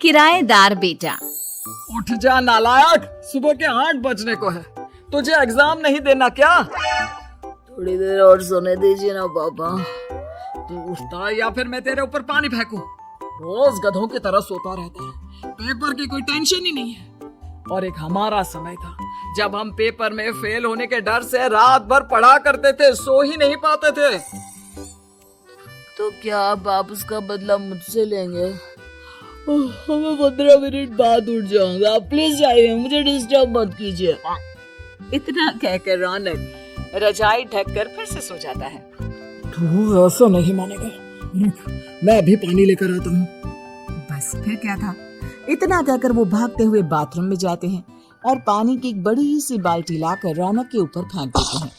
किराएदार बेटा। उठ जा नालायक, सुबह के 8 बजने को है। तुझे एग्जाम नहीं देना क्या? थोड़ी देर और सोने दीजिए ना पापा। तू उठता है या फिर मैं तेरे ऊपर पानी फेंकूं? रोज गधों की तरह सोता रहता है, पेपर की कोई टेंशन ही नहीं है। और एक हमारा समय था जब हम पेपर में फेल होने के डर से रात भर पढ़ा करते थे, सो ही नहीं पाते थे। तो क्या आप उसका बदला मुझसे लेंगे? मैं 15 मिनट बाद उठ जाऊंगा, आप प्लीज आइए, मुझे डिस्टर्ब मत कीजिए। इतना कहकर रौनक रजाई ढककर फिर से सो जाता है। तू ऐसा नहीं मानेगा, रुक मैं अभी पानी लेकर आता हूँ। बस फिर क्या था, इतना कहकर वो भागते हुए बाथरूम में जाते हैं और पानी की एक बड़ी सी बाल्टी लाकर रौनक के ऊपर फेंक देते हैं।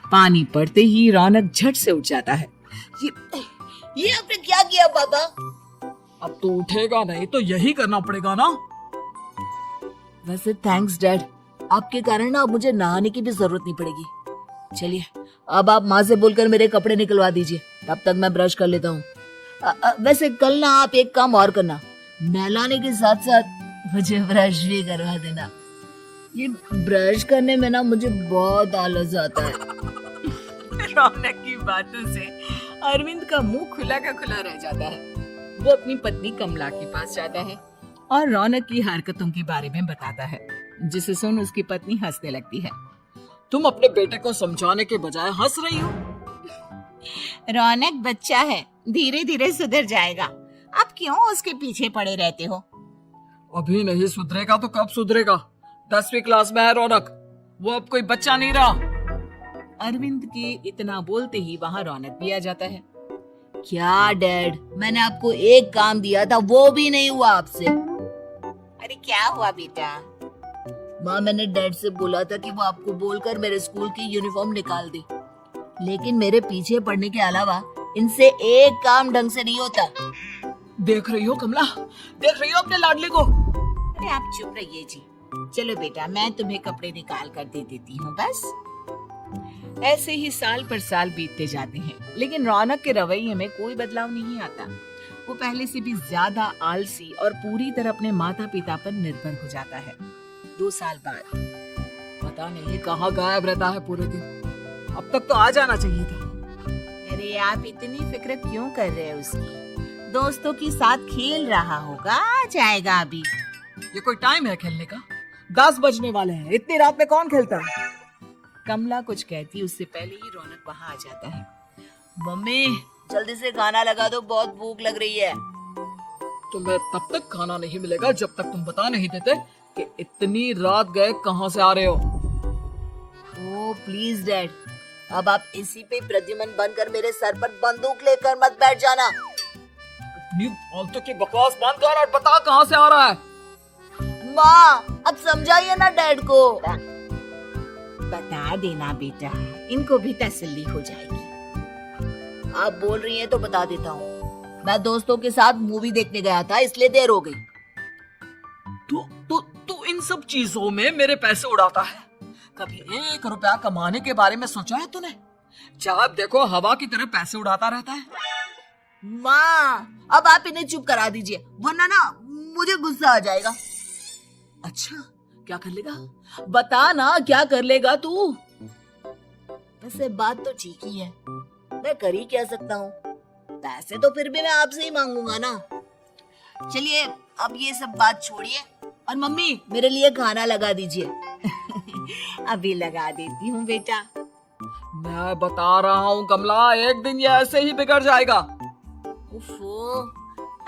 पानी पड़ते ही रौनक झट से उठ जाता है। ये आपने क्या किया पापा? अब तू उठेगा नहीं तो यही करना पड़ेगा ना। वैसे थैंक्स डैड, आपके कारण ना अब मुझे नहाने की भी जरूरत नहीं पड़ेगी। चलिए अब आप माँ से बोलकर मेरे कपड़े निकलवा दीजिए, तब तक मैं ब्रश कर लेता हूँ। वैसे कल ना आप एक काम और करना, नहलाने के साथ साथ मुझे ब्रश भी करवा देना। ये ब्रश करने में ना मुझे बहुत आलस आता है। रौनक की बातों से अरविंद का मुंह खुला का खुला रह जाता है। वो अपनी पत्नी कमला के पास जाता है और रौनक की हरकतों के बारे में बताता है, जिसे सुन उसकी पत्नी हंसने लगती है। तुम अपने बेटे को समझाने के बजाय हंस रही हो। रौनक बच्चा है, धीरे धीरे सुधर जाएगा। आप क्यों उसके पीछे पड़े रहते हो? अभी नहीं सुधरेगा तो कब सुधरेगा? 10वीं क्लास में है रौनक, वो अब कोई बच्चा नहीं रहा। अरविंद के इतना बोलते ही वहाँ रौनक भी आ जाता है। क्या डैड, मैंने आपको एक काम दिया था, वो भी नहीं हुआ आपसे। अरे क्या हुआ बेटा? माँ, मैंने डैड से बोला था कि वो आपको बोलकर मेरे स्कूल की यूनिफॉर्म निकाल दे, लेकिन मेरे पीछे पड़ने के अलावा इनसे एक काम ढंग से नहीं होता। देख रही हो कमला, देख रही हो अपने लाडले को? अरे आप चुप रहिए जी। चलो बेटा, मैं तुम्हें कपड़े निकाल कर दे देती हूँ। बस ऐसे ही साल पर साल बीतते जाते हैं, लेकिन रौनक के रवैये में कोई बदलाव नहीं आता। वो पहले से भी ज्यादा आलसी और पूरी तरह अपने माता पिता पर निर्भर हो जाता है। 2 साल बाद पता नहीं कहाँ गायब रहता है पूरे दिन, अब तक तो आ जाना चाहिए था। अरे आप इतनी फिक्र क्यों कर रहे हैं उसकी? दोस्तों के साथ खेल रहा होगा, आ जाएगा अभी। ये कोई टाइम है खेलने का? 10 बजने वाले हैं, इतनी रात में कौन खेलता है? कमला कुछ कहती उससे पहले ही रौनक वहाँ आ जाता है। मम्मी जल्दी से खाना लगा दो, बहुत भूख लग रही है। तुम्हें तब तक खाना नहीं मिलेगा जब तक तुम बता नहीं देते कि इतनी रात गए कहाँ से आ रहे हो। ओह प्लीज डैड, अब आप इसी पे प्रद्युमन बनकर मेरे सर पर बंदूक लेकर मत बैठ जाना। इतनी फालतू की बकवास बंद कर और बता कहाँ से आ रहा है। माँ अब समझाइए ना डैड को। बता देना बेटा, इनको भी तसल्ली हो जाएगी। आप बोल रही हैं तो बता देता हूँ, मैं दोस्तों के साथ मूवी देखने गया था, इसलिए देर हो गई। तू इन सब चीजों में मेरे पैसे उड़ाता है। कभी 1 रुपया कमाने के बारे में सोचा है तूने? जब देखो हवा की तरह पैसे उड़ाता रहता है। माँ अब आप इन्हें चुप करा दीजिए, वरना ना मुझे गुस्सा आ जाएगा। अच्छा क्या कर लेगा? बता ना, क्या कर लेगा तू? वैसे बात तो ठीक ही है, मैं कर ही क्या सकता हूँ। पैसे तो फिर भी मैं आपसे ही मांगूंगा ना। चलिए अब ये सब बात छोड़िए और मम्मी मेरे लिए खाना लगा दीजिए। अभी लगा देती हूँ बेटा। मैं बता रहा हूँ कमला, एक दिन ये ऐसे ही बिगड़ जाएगा। उफ़ो,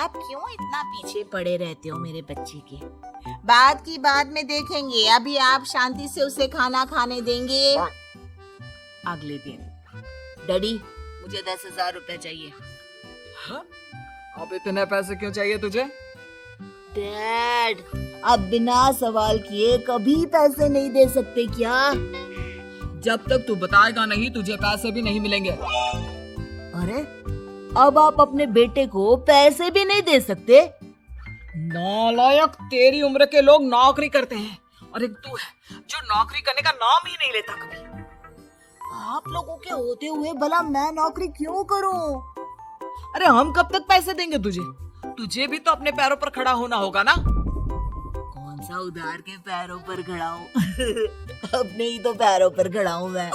आप क्यों इतना पीछे पड़े रहते हो मेरे बच्चे के? बात की बाद में देखेंगे, अभी आप शांति से उसे खाना खाने देंगे। अगले दिन डैडी मुझे 10,000 रुपए चाहिए। हाँ? अब इतने पैसे क्यों चाहिए तुझे? डैड आप बिना सवाल किए कभी पैसे नहीं दे सकते क्या? जब तक तू बताएगा नहीं तुझे पैसे भी नहीं मिलेंगे। अरे अब आप अपने बेटे को पैसे भी नहीं दे सकते? नालायक, तेरी उम्र के लोग नौकरी करते हैं और एक तू है जो नौकरी करने का नाम ही नहीं लेता कभी। आप लोगों के होते हुए भला मैं नौकरी क्यों करूं? अरे हम कब तक पैसे देंगे तुझे? तुझे भी तो अपने पैरों पर खड़ा होना होगा ना। कौन सा उधार के पैरों पर खड़ा हूँ अपने ही तो पैरों पर खड़ा हूँ मैं।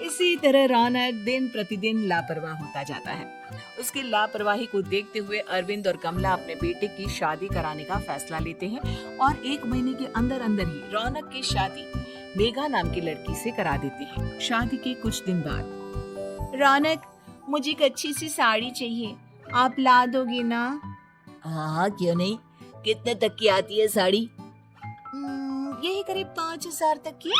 इसी तरह रौनक दिन प्रतिदिन लापरवाह होता जाता है। उसकी लापरवाही को देखते हुए अरविंद और कमला अपने बेटे की शादी कराने का फैसला लेते हैं और 1 महीने के अंदर अंदर ही रौनक की शादी मेघा नाम की लड़की से करा देते हैं। शादी के कुछ दिन बाद, रौनक मुझे एक अच्छी सी साड़ी चाहिए, आप ला दोगे ना? हाँ क्यों नहीं। कितने तक की आती है साड़ी? यही करीब 5,000 तक की।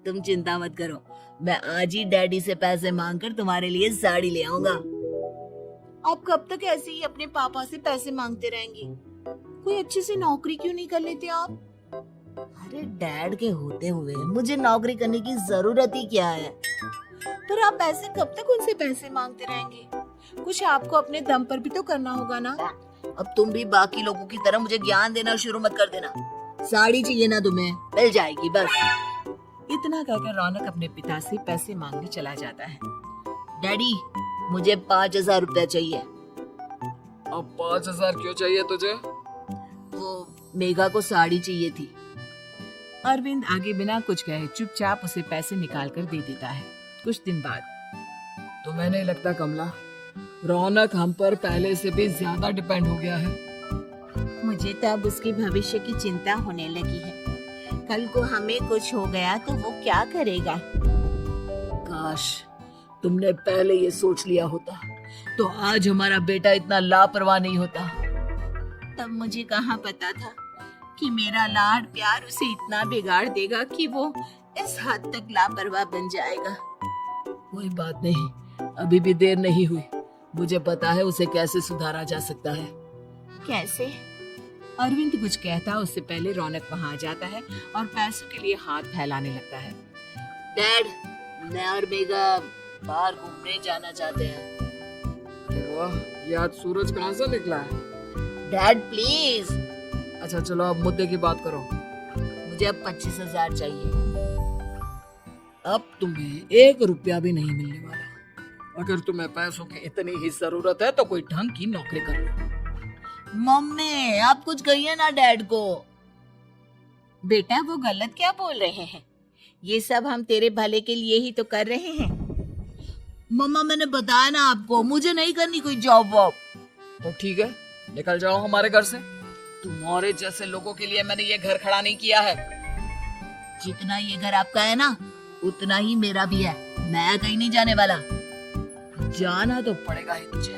तुम चिंता मत करो, मैं आज ही डैडी से पैसे मांगकर तुम्हारे लिए साड़ी ले आऊंगा। आप कब तक ऐसे ही अपने पापा से पैसे मांगते रहेंगे? कोई अच्छी सी नौकरी क्यों नहीं कर लेते आप? अरे डैड के होते हुए मुझे नौकरी करने की जरूरत ही क्या है। पर आप ऐसे कब तक उनसे पैसे मांगते रहेंगे? कुछ आपको अपने दम पर भी तो करना होगा ना। अब तुम भी बाकी लोगों की तरह मुझे ज्ञान देना शुरू मत कर देना। साड़ी चाहिए ना तुम्हें, मिल जाएगी बस। इतना कहकर रौनक अपने पिता से पैसे मांगने चला जाता है। डैडी मुझे 5,000 रुपया चाहिए। अब 5,000 क्यों चाहिए तुझे? वो मेघा को साड़ी चाहिए थी। अरविंद आगे बिना कुछ कहे चुपचाप उसे पैसे निकाल कर दे देता है। कुछ दिन बाद, तुम्हें नहीं लगता कमला, रौनक हम पर पहले से भी ज्यादा डिपेंड हो गया है? मुझे तो अब उसके भविष्य की चिंता होने लगी है। कल को हमें कुछ हो गया तो वो क्या करेगा? काश तुमने पहले ये सोच लिया होता तो आज हमारा बेटा इतना लापरवाह नहीं होता। तब मुझे कहाँ पता था कि मेरा लाड प्यार उसे इतना बिगाड़ देगा कि वो इस हद तक लापरवाह बन जाएगा। कोई बात नहीं, अभी भी देर नहीं हुई। मुझे पता है उसे कैसे सुधारा जा सकता है। कैसे? अरविंद कुछ कहता उससे पहले रौनक वहां आ जाता है और पैसों के लिए हाथ फैलाने लगता है। डैड, मैं और मेघा बाहर घूमने जाना चाहते हैं। अरे वाह, ये आज सूरज कहाँ से निकला है? Dad please. अच्छा चलो अब मुद्दे की बात करो। मुझे अब 25,000 चाहिए। अब तुम्हें 1 रुपया भी नहीं मिलने वाला। अगर तुम्हें पैसों की इतनी ही जरूरत है तो कोई ढंग की नौकरी कर लो। मम्मी आप कुछ कहिए ना डैड को। बेटा वो गलत क्या बोल रहे हैं? ये सब हम तेरे भले के लिए ही तो कर रहे हैं। मम्मा मैंने बताया ना आपको, मुझे नहीं करनी कोई जॉब वॉब। तो ठीक है, निकल जाओ हमारे घर से। तुम्हारे जैसे लोगों के लिए मैंने ये घर खड़ा नहीं किया है। जितना ये घर आपका है ना उतना ही मेरा भी है। मैं कहीं नहीं जाने वाला। जाना तो पड़ेगा ही तुझे,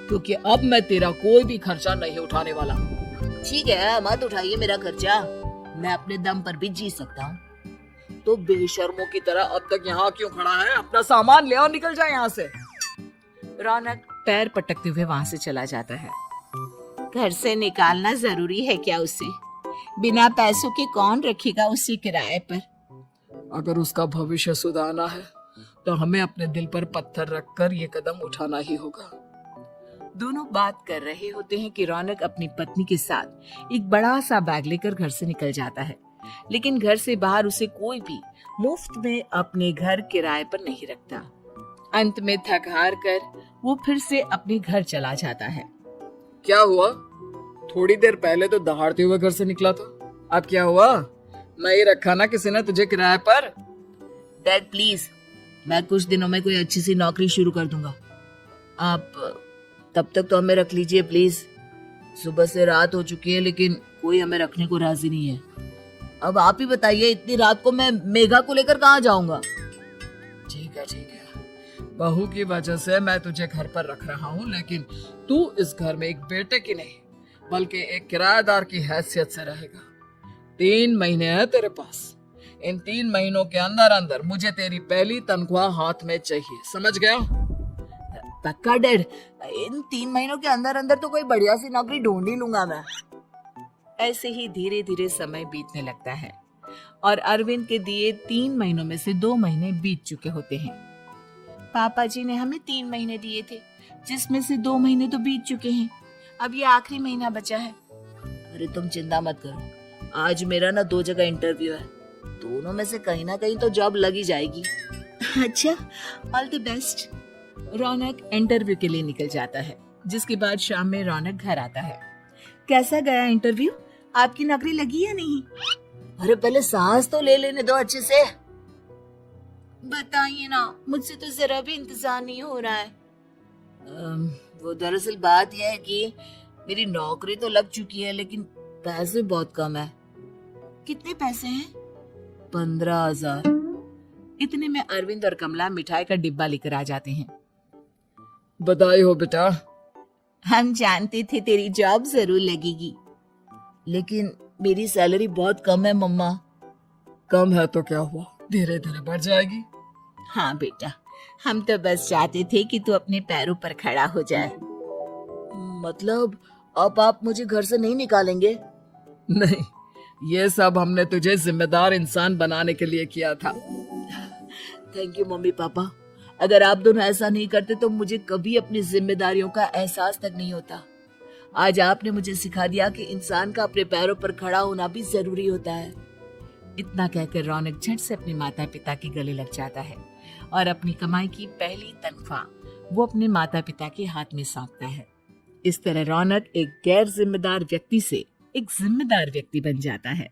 क्योंकि अब मैं तेरा कोई भी खर्चा नहीं उठाने वाला। ठीक है मत उठाइए मेरा खर्चा, मैं अपने दम पर भी जी सकता हूँ। तो बेशर्मों की तरह अब तक यहाँ क्यों खड़ा है? अपना सामान ले और निकल जाए यहाँ से। रौनक पैर पटकते हुए वहां से चला जाता है। घर से निकालना जरूरी है क्या उसे? बिना पैसों के कौन रखेगा उसे किराए पर? अगर उसका भविष्य सुधारना है तो हमें अपने दिल पर पत्थर रखकर ये कदम उठाना ही होगा। दोनों बात कर रहे होते हैं कि रौनक अपनी पत्नी के साथ एक बड़ा सा बैग लेकर घर से निकल जाता है, लेकिन घर से बाहर उसे कोई भी मुफ्त में अपने घर किराए पर नहीं रखता। अंत में थक हार कर वो फिर से अपने घर चला जाता है। क्या हुआ? थोड़ी देर पहले तो दहाड़ते हुए घर से निकला था, अब क्या हुआ? नहीं रखा ना किसी ने तुझे किराए पर? डैड प्लीज, मैं कुछ दिनों में कोई अच्छी सी नौकरी शुरू कर दूंगा। आप तब तक तो हमें रख लीजिए प्लीज। सुबह से रात हो चुकी है लेकिन कोई हमें रखने को राजी नहीं है। अब आप ही बताइए, इतनी रात को मैं मेघा को लेकर कहाँ जाऊंगा? ठीक है, बहू की वजह से मैं तुझे घर पर रख रहा हूँ, लेकिन तू इस घर में एक बेटे की नहीं बल्कि एक किराएदार की हैसियत से रहेगा। 3 महीने है तेरे पास। इन 3 महीनों के अंदर अंदर मुझे तेरी पहली तनख्वाह हाथ में चाहिए, समझ गया? पक्का डैड, इन 3 महीनों के अंदर अंदर तो कोई बढ़िया सी नौकरी ढूंढ ही लूंगा मैं। ऐसे ही धीरे धीरे समय बीतने लगता है और अरविंद के दिए 3 महीनों में से 2 महीने बीत चुके होते हैं। पापा जी ने हमें 3 महीने दिए थे, जिसमें से 2 महीने तो बीत चुके हैं। अब ये आखिरी महीना बचा है। अरे तुम चिंता मत करो, आज मेरा ना 2 जगह इंटरव्यू है, दोनों में से कहीं ना कहीं तो जॉब लगी जाएगी। अच्छा, all the best. Raunak interview के लिए निकल जाता है। जिसके बाद शाम में रौनक घर आता है। कैसा गया इंटरव्यू? आपकी नौकरी लगी या नहीं? अरे पहले सांस तो ले लेने दो अच्छे से। बताइए ना, मुझसे तो जरा भी इंतजार नहीं हो रहा है। वो दरअसल बात यह है कि मेरी नौकरी तो लग चुकी है लेकिन पैसे बहुत कम है। कितने पैसे हैं? 15,000। इतने में अरविंद और कमला मिठाई का डिब्बा लेकर आ जाते हैं। बधाई हो बेटा। हम जानते थे तेरी जॉब जरूर लगेगी। लेकिन मेरी सैलरी बहुत कम है मम्मा। कम है तो क्या हुआ, धीरे धीरे बढ़ जाएगी। हाँ बेटा, हम तो बस चाहते थे कि तू अपने पैरों पर खड़ा हो जाए। मतलब अब आप मुझे घर से नहीं निकालेंगे? नहीं, ये सब हमने तुझे जिम्मेदार इंसान बनाने के लिए किया था। Thank you mummy papa. अगर आप दोनों ऐसा नहीं करते तो मुझे कभी अपनी जिम्मेदारियों का एहसास तक नहीं होता। आज आपने मुझे सिखा दिया कि इंसान का अपने पैरों पर खड़ा होना भी जरूरी होता है। इतना कहकर रौनक झट से अपने माता पिता के गले लग जाता है और अपनी कमाई की पहली तनख्वाह वो अपने माता पिता के हाथ में सौंपता है। इस तरह रौनक एक गैर जिम्मेदार व्यक्ति से एक जिम्मेदार व्यक्ति बन जाता है।